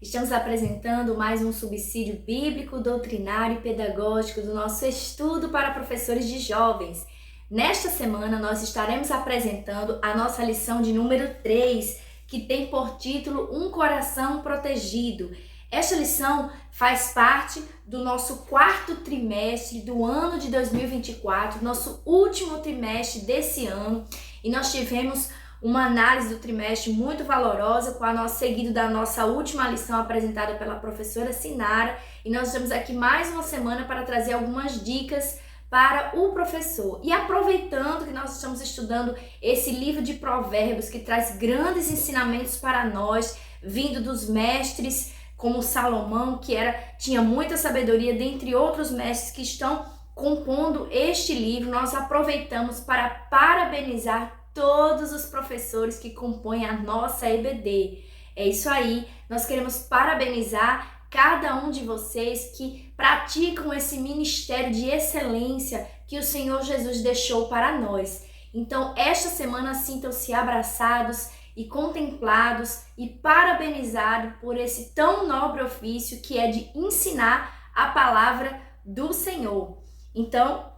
Estamos apresentando mais um subsídio bíblico, doutrinário e pedagógico do nosso estudo para professores de jovens. Nesta semana, nós estaremos apresentando a nossa lição de número 3, que tem por título Um Coração Protegido. Esta lição faz parte do nosso quarto trimestre do ano de 2024, nosso último trimestre desse ano, e nós tivemos uma análise do trimestre muito valorosa, seguido da nossa última lição apresentada pela professora Sinara, e nós estamos aqui mais uma semana para trazer algumas dicas para o professor. E aproveitando que nós estamos estudando esse livro de Provérbios que traz grandes ensinamentos para nós, vindo dos mestres como Salomão, que tinha muita sabedoria, dentre outros mestres que estão compondo este livro, nós aproveitamos para parabenizar todos os professores que compõem a nossa EBD. É isso aí, nós queremos parabenizar cada um de vocês que praticam esse ministério de excelência que o Senhor Jesus deixou para nós. Então, esta semana, sintam-se abraçados e contemplados e parabenizados por esse tão nobre ofício que é de ensinar a palavra do Senhor. Então,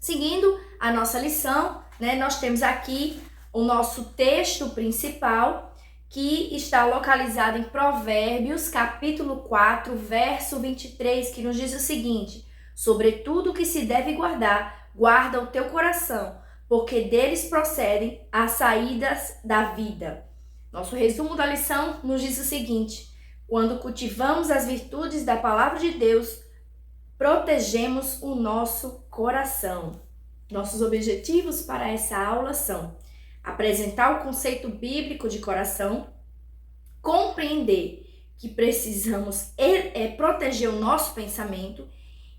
seguindo a nossa lição, nós temos aqui o nosso texto principal, que está localizado em Provérbios, capítulo 4, verso 23, que nos diz o seguinte: sobretudo que se deve guardar, guarda o teu coração, porque deles procedem as saídas da vida. Nosso resumo da lição nos diz o seguinte: quando cultivamos as virtudes da palavra de Deus, protegemos o nosso coração. Nossos objetivos para essa aula são apresentar o conceito bíblico de coração, compreender que precisamos proteger o nosso pensamento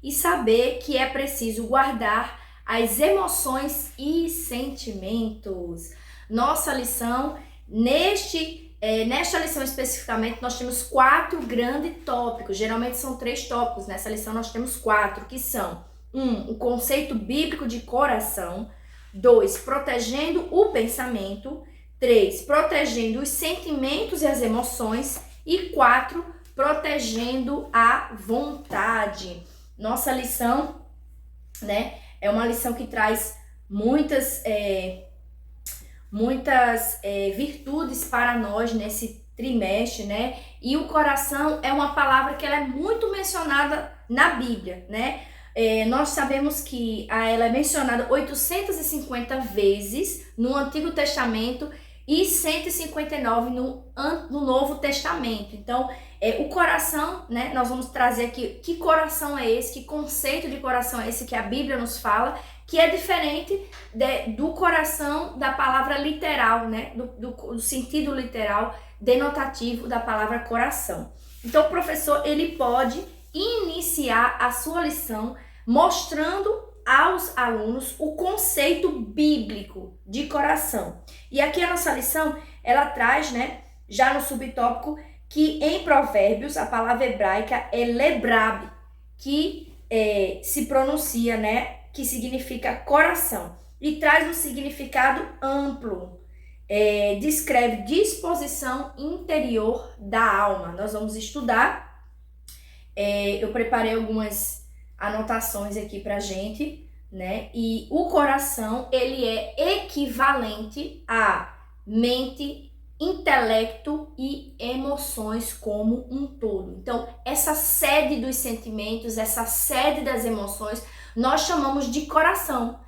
e saber que é preciso guardar as emoções e sentimentos. Nossa lição, nesta lição especificamente, nós temos 4 grandes tópicos. Geralmente são 3 tópicos, nessa lição nós temos 4, que são: 1. O conceito bíblico de coração. 2. Protegendo o pensamento. 3. Protegendo os sentimentos e as emoções. E 4. Protegendo a vontade. Nossa lição, é uma lição que traz muitas virtudes para nós nesse trimestre, E o coração é uma palavra que ela é muito mencionada na Bíblia, Nós sabemos que ela é mencionada 850 vezes no Antigo Testamento e 159 no Novo Testamento. Então, o coração, nós vamos trazer aqui que coração é esse, que conceito de coração é esse que a Bíblia nos fala, que é diferente do coração da palavra literal, do sentido literal denotativo da palavra coração. Então, o professor, ele pode iniciar a sua lição mostrando aos alunos o conceito bíblico de coração. E aqui a nossa lição, ela traz, já no subtópico, que em Provérbios a palavra hebraica é lebrab, que se pronuncia, que significa coração, e traz um significado amplo. Descreve disposição interior da alma. Nós vamos estudar. Eu preparei algumas anotações aqui pra gente, E o coração, ele é equivalente a mente, intelecto e emoções como um todo. Então, essa sede dos sentimentos, essa sede das emoções, nós chamamos de coração.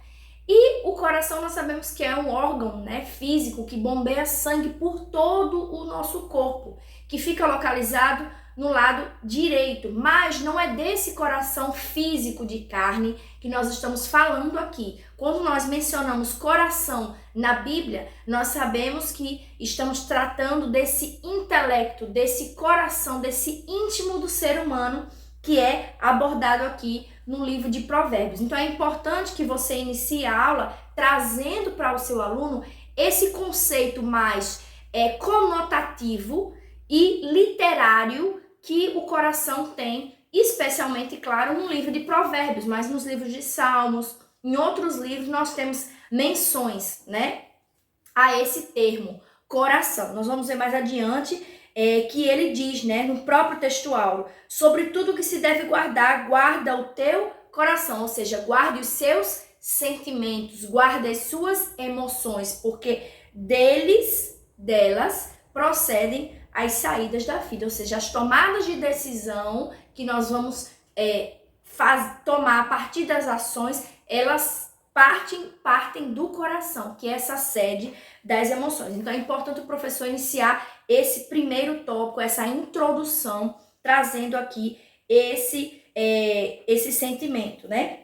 E o coração nós sabemos que é um órgão, físico que bombeia sangue por todo o nosso corpo, que fica localizado no lado direito, mas não é desse coração físico de carne que nós estamos falando aqui. Quando nós mencionamos coração na Bíblia, nós sabemos que estamos tratando desse intelecto, desse coração, desse íntimo do ser humano que é abordado aqui no livro de Provérbios. Então é importante que você inicie a aula trazendo para o seu aluno esse conceito mais conotativo e literário que o coração tem, especialmente, claro, no livro de Provérbios, mas nos livros de Salmos, em outros livros nós temos menções, a esse termo, coração. Nós vamos ver mais adiante que ele diz, né, no próprio textual, sobre tudo que se deve guardar, guarda o teu coração, ou seja, guarde os seus sentimentos, guarde as suas emoções, porque delas procedem as saídas da vida, ou seja, as tomadas de decisão que nós vamos tomar a partir das ações, elas partem do coração, que é essa sede das emoções. Então é importante o professor iniciar esse primeiro tópico, essa introdução, trazendo aqui esse sentimento, né?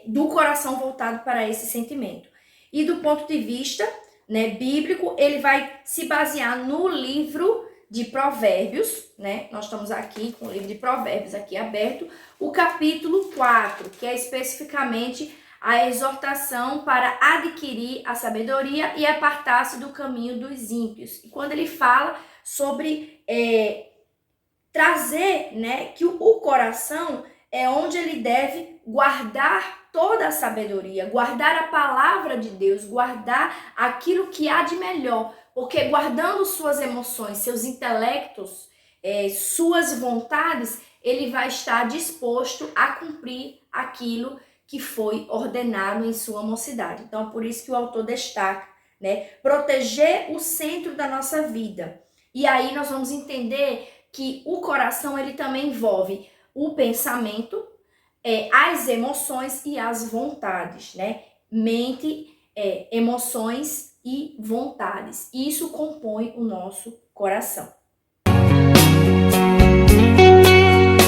Do coração voltado para esse sentimento. E do ponto de vista, né, bíblico, ele vai se basear no livro de Provérbios, né? Nós estamos aqui com o livro de Provérbios aqui aberto, o capítulo 4, que é especificamente a exortação para adquirir a sabedoria e apartar-se do caminho dos ímpios. E quando ele fala sobre trazer, né, que o coração é onde ele deve guardar toda a sabedoria, guardar a palavra de Deus, guardar aquilo que há de melhor, porque guardando suas emoções, seus intelectos, suas vontades, ele vai estar disposto a cumprir aquilo que foi ordenado em sua mocidade. Então, por isso que o autor destaca, né, proteger o centro da nossa vida. E aí nós vamos entender que o coração, ele também envolve o pensamento, as emoções e as vontades, né? Mente, emoções e vontades. Isso compõe o nosso coração.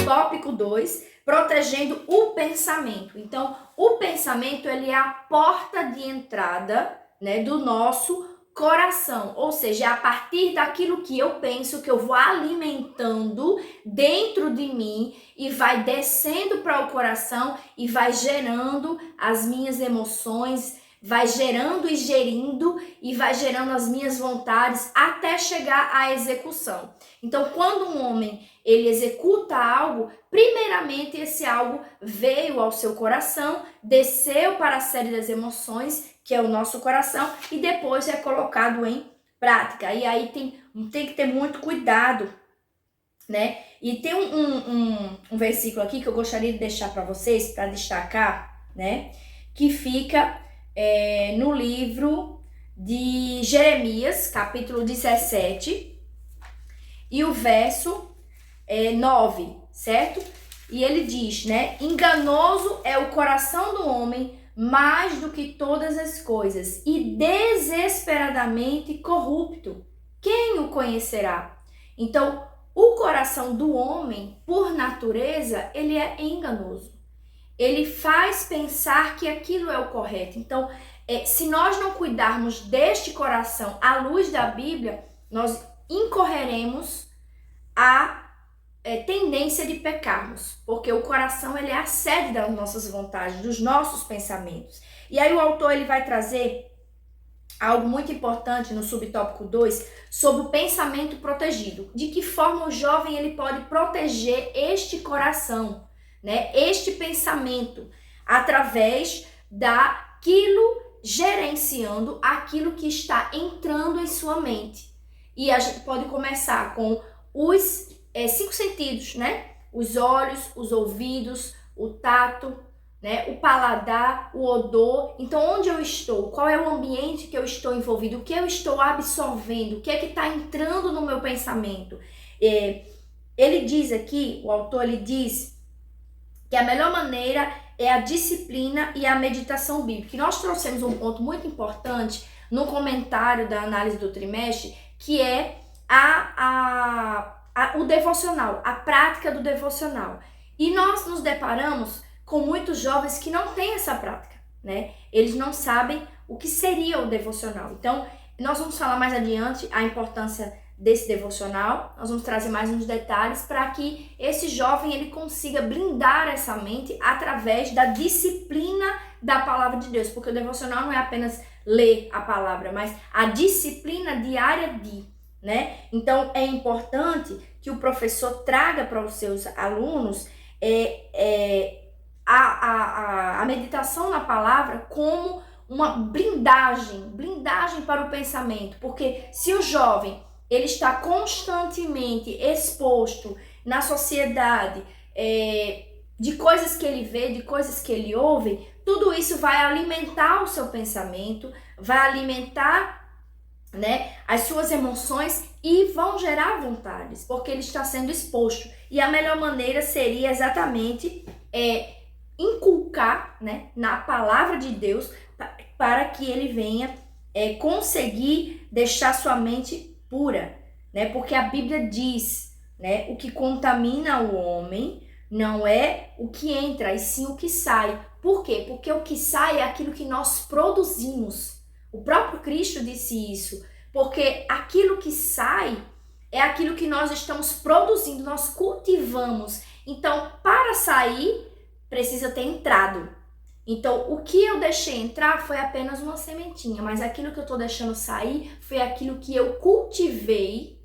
Tópico 2, protegendo o pensamento. Então, o pensamento, ele é a porta de entrada, né, do nosso coração, ou seja, a partir daquilo que eu penso, que eu vou alimentando dentro de mim e vai descendo para o coração e vai gerando as minhas emoções, vai gerando e gerindo e vai gerando as minhas vontades até chegar à execução. Então, quando um homem ele executa algo, primeiramente esse algo veio ao seu coração, desceu para a série das emoções, que é o nosso coração, e depois é colocado em prática. E aí tem que ter muito cuidado, né? E tem um versículo aqui que eu gostaria de deixar para vocês, para destacar, né? Que fica no livro de Jeremias, capítulo 17, e o verso 9, certo? E ele diz, né? Enganoso é o coração do homem mais do que todas as coisas, e desesperadamente corrupto. Quem o conhecerá? Então, o coração do homem, por natureza, ele é enganoso. Ele faz pensar que aquilo é o correto. Então, se nós não cuidarmos deste coração à luz da Bíblia, nós incorreremos a tendência de pecarmos, porque o coração ele é a sede das nossas vontades, dos nossos pensamentos. E aí o autor ele vai trazer algo muito importante no subtópico 2 sobre o pensamento protegido. De que forma o jovem ele pode proteger este coração, né? Este pensamento através daquilo, gerenciando aquilo que está entrando em sua mente. E a gente pode começar com os 5 sentidos, né? Os olhos, os ouvidos, o tato, né? O paladar, o odor. Então, onde eu estou? Qual é o ambiente que eu estou envolvido? O que eu estou absorvendo? O que é que está entrando no meu pensamento? Ele diz aqui, o autor ele diz que a melhor maneira é a disciplina e a meditação bíblica. E nós trouxemos um ponto muito importante no comentário da análise do trimestre, que é o devocional, a prática do devocional. E nós nos deparamos com muitos jovens que não têm essa prática, né? Eles não sabem o que seria o devocional. Então, nós vamos falar mais adiante a importância desse devocional. Nós vamos trazer mais uns detalhes para que esse jovem ele consiga blindar essa mente através da disciplina da palavra de Deus. Porque o devocional não é apenas ler a palavra, mas a disciplina diária né? Então, é importante que o professor traga para os seus alunos a meditação na palavra como uma blindagem para o pensamento. Porque se o jovem ele está constantemente exposto na sociedade, de coisas que ele vê, de coisas que ele ouve, tudo isso vai alimentar o seu pensamento, vai alimentar, né, as suas emoções e vão gerar vontades, porque ele está sendo exposto. E a melhor maneira seria exatamente inculcar, né, na palavra de Deus para que ele venha conseguir deixar sua mente pura, né? Porque a Bíblia diz, né, o que contamina o homem não é o que entra, e sim o que sai. Por quê? Porque o que sai é aquilo que nós produzimos. O próprio Cristo disse isso, porque aquilo que sai é aquilo que nós estamos produzindo, nós cultivamos. Então, para sair, precisa ter entrado. Então, o que eu deixei entrar foi apenas uma sementinha, mas aquilo que eu estou deixando sair foi aquilo que eu cultivei,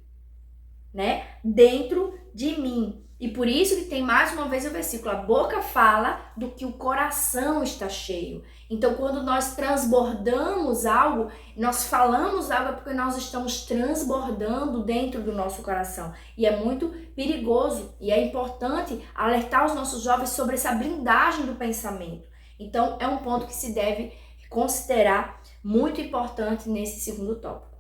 né, dentro de mim. E por isso que tem mais uma vez o versículo, a boca fala do que o coração está cheio. Então, quando nós transbordamos algo, nós falamos algo, é porque nós estamos transbordando dentro do nosso coração. E é muito perigoso, e é importante alertar os nossos jovens sobre essa blindagem do pensamento. Então, é um ponto que se deve considerar muito importante nesse segundo tópico.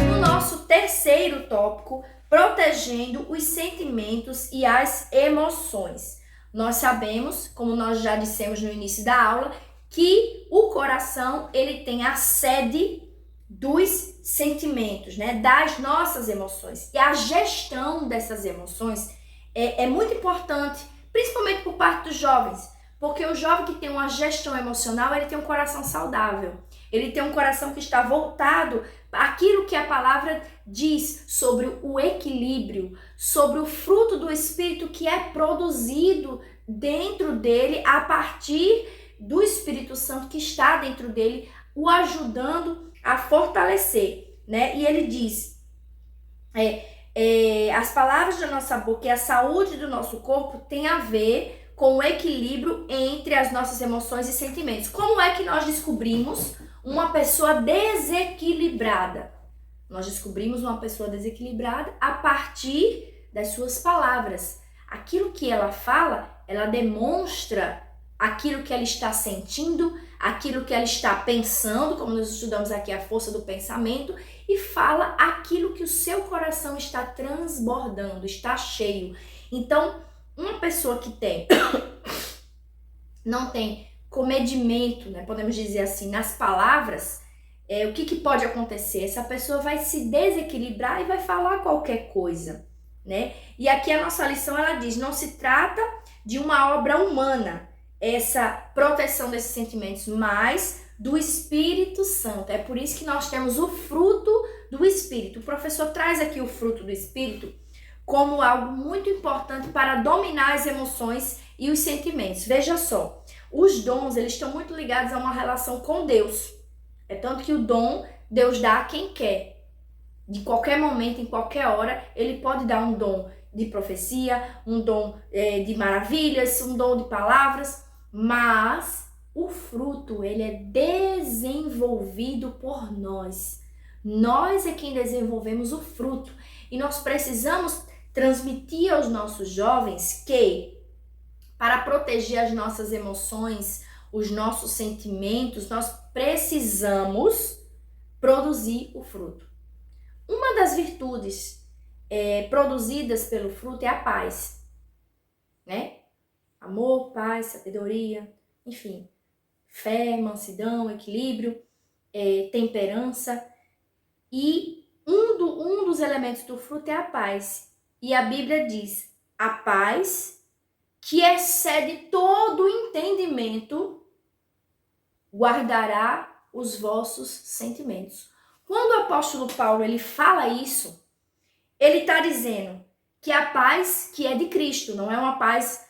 No nosso terceiro tópico, protegendo os sentimentos e as emoções. Nós sabemos, como nós já dissemos no início da aula, que o coração ele tem a sede dos sentimentos, né? Das nossas emoções. E a gestão dessas emoções é muito importante, principalmente por parte dos jovens, porque o jovem que tem uma gestão emocional, ele tem um coração saudável, ele tem um coração que está voltado para aquilo que a palavra diz sobre o equilíbrio, sobre o fruto do Espírito que é produzido dentro dele a partir do Espírito Santo que está dentro dele, o ajudando a fortalecer, né? E ele diz, as palavras da nossa boca e a saúde do nosso corpo tem a ver com o equilíbrio entre as nossas emoções e sentimentos. Como é que nós descobrimos uma pessoa desequilibrada? Nós descobrimos uma pessoa desequilibrada a partir das suas palavras. Aquilo que ela fala, ela demonstra aquilo que ela está sentindo, aquilo que ela está pensando, como nós estudamos aqui a força do pensamento, e fala aquilo que o seu coração está transbordando, está cheio. Então, uma pessoa que não tem comedimento, né, podemos dizer assim, nas palavras, o que pode acontecer? Essa pessoa vai se desequilibrar e vai falar qualquer coisa, né? E aqui a nossa lição, ela diz, não se trata de uma obra humana, essa proteção desses sentimentos, mas do Espírito Santo. É por isso que nós temos o fruto do Espírito. O professor traz aqui o fruto do Espírito como algo muito importante para dominar as emoções e os sentimentos. Veja só, os dons, eles estão muito ligados a uma relação com Deus. É tanto que o dom, Deus dá a quem quer. De qualquer momento, em qualquer hora, ele pode dar um dom de profecia, um dom de maravilhas, um dom de palavras, mas o fruto, ele é desenvolvido por nós. Nós é quem desenvolvemos o fruto. E nós precisamos transmitir aos nossos jovens que, para proteger as nossas emoções, os nossos sentimentos, nós precisamos produzir o fruto. Uma das virtudes produzidas pelo fruto é a paz, né? Amor, paz, sabedoria, enfim, fé, mansidão, equilíbrio, temperança. E um dos elementos do fruto é a paz. E a Bíblia diz, a paz que excede todo entendimento guardará os vossos sentimentos. Quando o apóstolo Paulo ele fala isso, ele está dizendo que a paz que é de Cristo, não é uma paz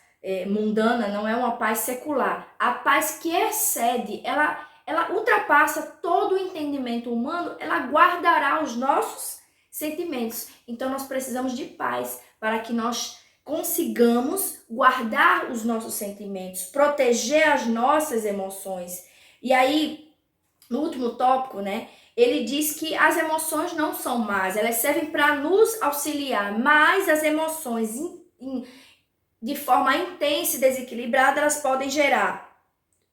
mundana, não é uma paz secular. A paz que excede, ela ultrapassa todo o entendimento humano, ela guardará os nossos sentimentos. Então nós precisamos de paz para que nós consigamos guardar os nossos sentimentos, proteger as nossas emoções. E aí, no último tópico, né, ele diz que as emoções não são más, elas servem para nos auxiliar, mas as emoções de forma intensa e desequilibrada, elas podem gerar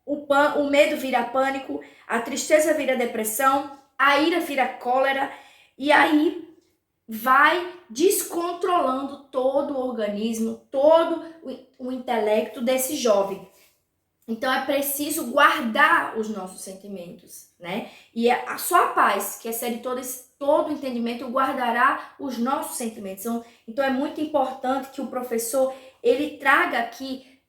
o medo vira pânico, a tristeza vira depressão, a ira vira cólera, e aí vai descontrolando todo o organismo, todo o intelecto desse jovem. Então é preciso guardar os nossos sentimentos, né? E a sua paz, que excede todo entendimento, guardará os nossos sentimentos. Então é muito importante que o professor ele traga aqui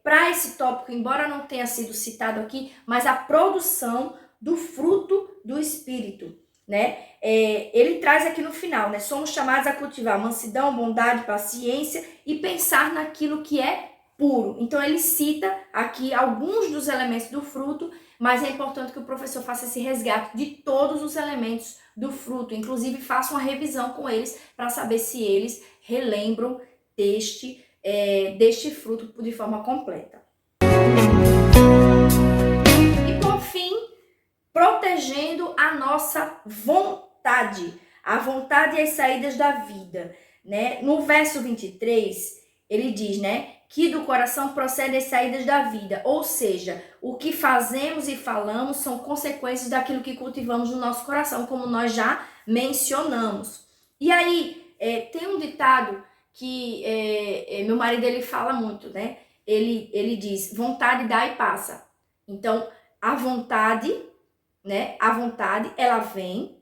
para esse tópico, embora não tenha sido citado aqui, mas a produção do fruto do Espírito, né? Ele traz aqui no final, né? Somos chamados a cultivar mansidão, bondade, paciência e pensar naquilo que é puro. Então ele cita aqui alguns dos elementos do fruto, mas é importante que o professor faça esse resgate de todos os elementos do fruto, inclusive faça uma revisão com eles para saber se eles relembram deste fruto de forma completa. E por fim, protegendo a nossa vontade, a vontade e as saídas da vida, né? No verso 23, ele diz, né, que do coração procedem as saídas da vida, ou seja, o que fazemos e falamos são consequências daquilo que cultivamos no nosso coração, como nós já mencionamos. E aí, tem um ditado que meu marido ele fala muito, né? Ele diz, vontade dá e passa. Então, a vontade, né? A vontade, ela vem,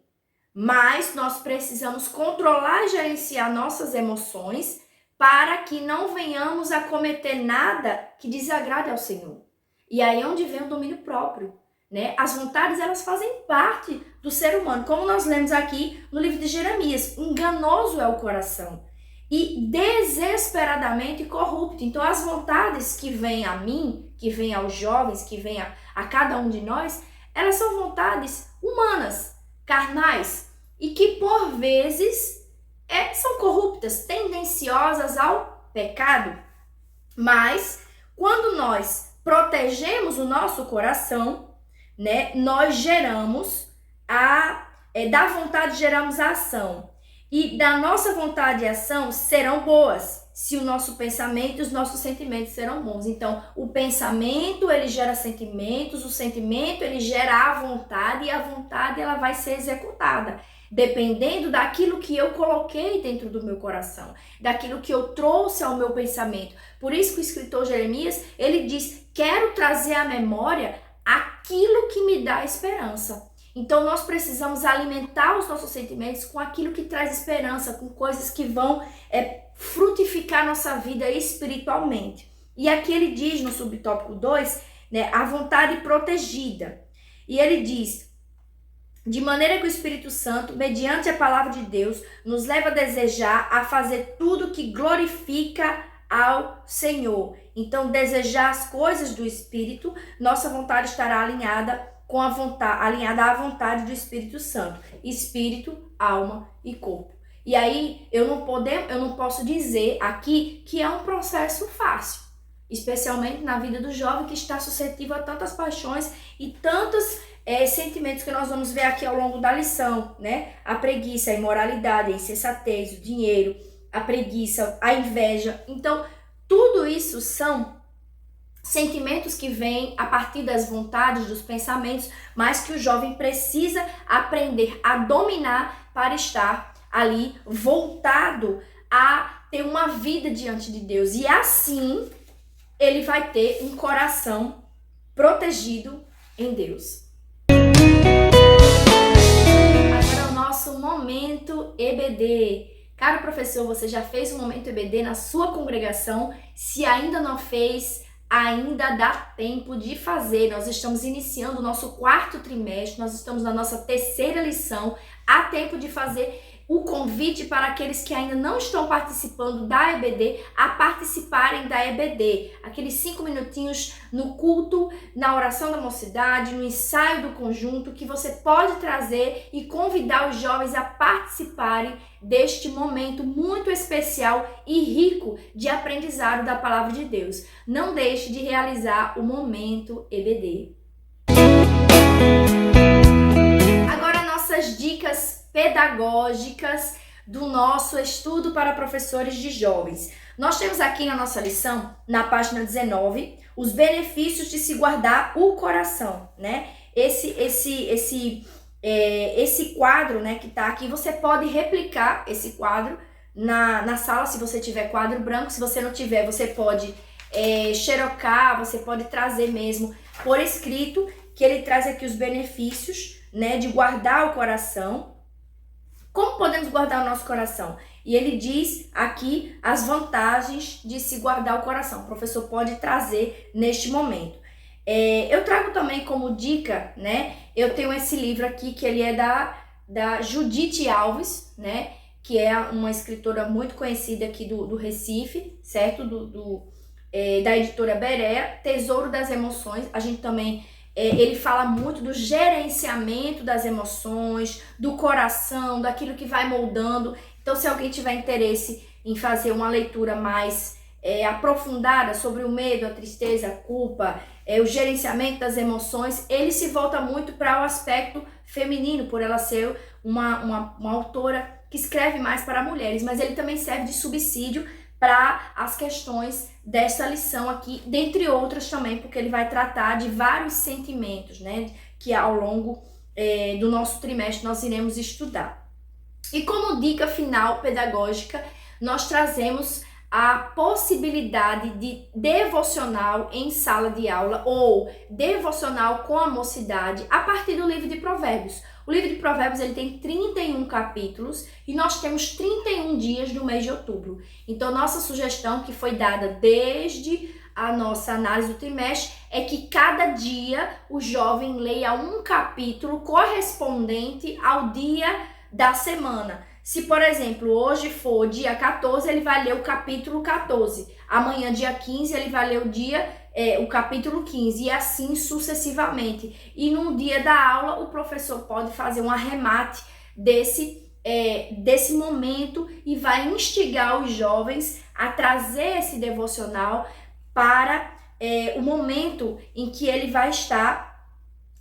mas nós precisamos controlar e gerenciar nossas emoções para que não venhamos a cometer nada que desagrade ao Senhor. E aí é onde vem o domínio próprio, né? As vontades, elas fazem parte do ser humano. Como nós lemos aqui no livro de Jeremias, enganoso é o coração e desesperadamente corrupto. Então, as vontades que vêm a mim, que vêm aos jovens, que vêm a cada um de nós, elas são vontades humanas, carnais, e que por vezes são corruptas, tendenciosas ao pecado. Mas quando nós protegemos o nosso coração, né, nós geramos da vontade geramos a ação. E da nossa vontade e ação serão boas, se o nosso pensamento e os nossos sentimentos serão bons. Então, o pensamento, ele gera sentimentos, o sentimento, ele gera a vontade, e a vontade, ela vai ser executada, dependendo daquilo que eu coloquei dentro do meu coração, daquilo que eu trouxe ao meu pensamento. Por isso que o escritor Jeremias, ele diz, quero trazer à memória aquilo que me dá esperança. Então, nós precisamos alimentar os nossos sentimentos com aquilo que traz esperança, com coisas que vão frutificar nossa vida espiritualmente. E aqui ele diz no subtópico 2, né, a vontade protegida. E ele diz, de maneira que o Espírito Santo, mediante a palavra de Deus, nos leva a desejar, a fazer tudo que glorifica ao Senhor. Então, desejar as coisas do Espírito, nossa vontade estará alinhada à vontade do Espírito Santo. Espírito, alma e corpo. E aí, eu não posso dizer aqui que é um processo fácil, especialmente na vida do jovem que está suscetível a tantas paixões e tantos sentimentos que nós vamos ver aqui ao longo da lição, né? A preguiça, a imoralidade, a insensatez, o dinheiro, a preguiça, a inveja. Então, tudo isso são sentimentos que vêm a partir das vontades, dos pensamentos, mas que o jovem precisa aprender a dominar para estar ali voltado a ter uma vida diante de Deus. E assim, ele vai ter um coração protegido em Deus. Agora é o nosso momento EBD. Caro professor, você já fez o momento EBD na sua congregação? Se ainda não fez, ainda dá tempo de fazer. Nós estamos iniciando o nosso 4º trimestre, nós estamos na nossa 3ª lição. Há tempo de fazer o convite para aqueles que ainda não estão participando da EBD a participarem da EBD. Aqueles 5 minutinhos no culto, na oração da mocidade, no ensaio do conjunto, que você pode trazer e convidar os jovens a participarem deste momento muito especial e rico de aprendizado da palavra de Deus. Não deixe de realizar o momento EBD. Agora nossas dicas pedagógicas do nosso estudo para professores de jovens. Nós temos aqui na nossa lição, na página 19, os benefícios de se guardar o coração, né? Esse quadro, né, que está aqui, você pode replicar esse quadro na sala, se você tiver quadro branco. Se você não tiver, você pode xerocar, você pode trazer mesmo por escrito, que ele traz aqui os benefícios, né, de guardar o coração. Como podemos guardar o nosso coração? E ele diz aqui as vantagens de se guardar o coração. O professor pode trazer neste momento. Eu trago também como dica, né? Eu tenho esse livro aqui que ele é da Judite Alves, né? Que é uma escritora muito conhecida aqui do Recife, certo? Da editora Berea, Tesouro das Emoções. A gente também, ele fala muito do gerenciamento das emoções, do coração, daquilo que vai moldando. Então, se alguém tiver interesse em fazer uma leitura mais aprofundada sobre o medo, a tristeza, a culpa, o gerenciamento das emoções, ele se volta muito para o aspecto feminino, por ela ser uma autora que escreve mais para mulheres, mas ele também serve de subsídio para as questões dessa lição aqui, dentre outras também, porque ele vai tratar de vários sentimentos, né, que ao longo do nosso trimestre nós iremos estudar. E como dica final pedagógica, nós trazemos a possibilidade de devocional em sala de aula ou devocional com a mocidade a partir do livro de Provérbios. O livro de Provérbios ele tem 31 capítulos e nós temos 31 dias do mês de outubro. Então, nossa sugestão, que foi dada desde a nossa análise do trimestre, é que cada dia o jovem leia um capítulo correspondente ao dia da semana. Se, por exemplo, hoje for dia 14, ele vai ler o capítulo 14. Amanhã, dia 15, ele vai ler o capítulo 15 e assim sucessivamente. E no dia da aula, o professor pode fazer um arremate desse momento e vai instigar os jovens a trazer esse devocional para o momento em que ele vai estar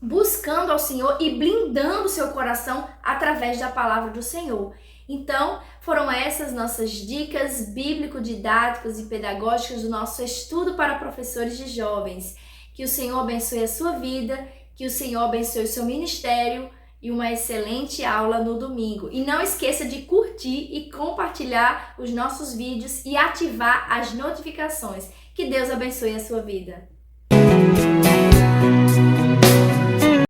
buscando ao Senhor e blindando seu coração através da palavra do Senhor. Então, foram essas nossas dicas bíblico-didáticas e pedagógicas do nosso estudo para professores de jovens. Que o Senhor abençoe a sua vida, que o Senhor abençoe o seu ministério e uma excelente aula no domingo. E não esqueça de curtir e compartilhar os nossos vídeos e ativar as notificações. Que Deus abençoe a sua vida.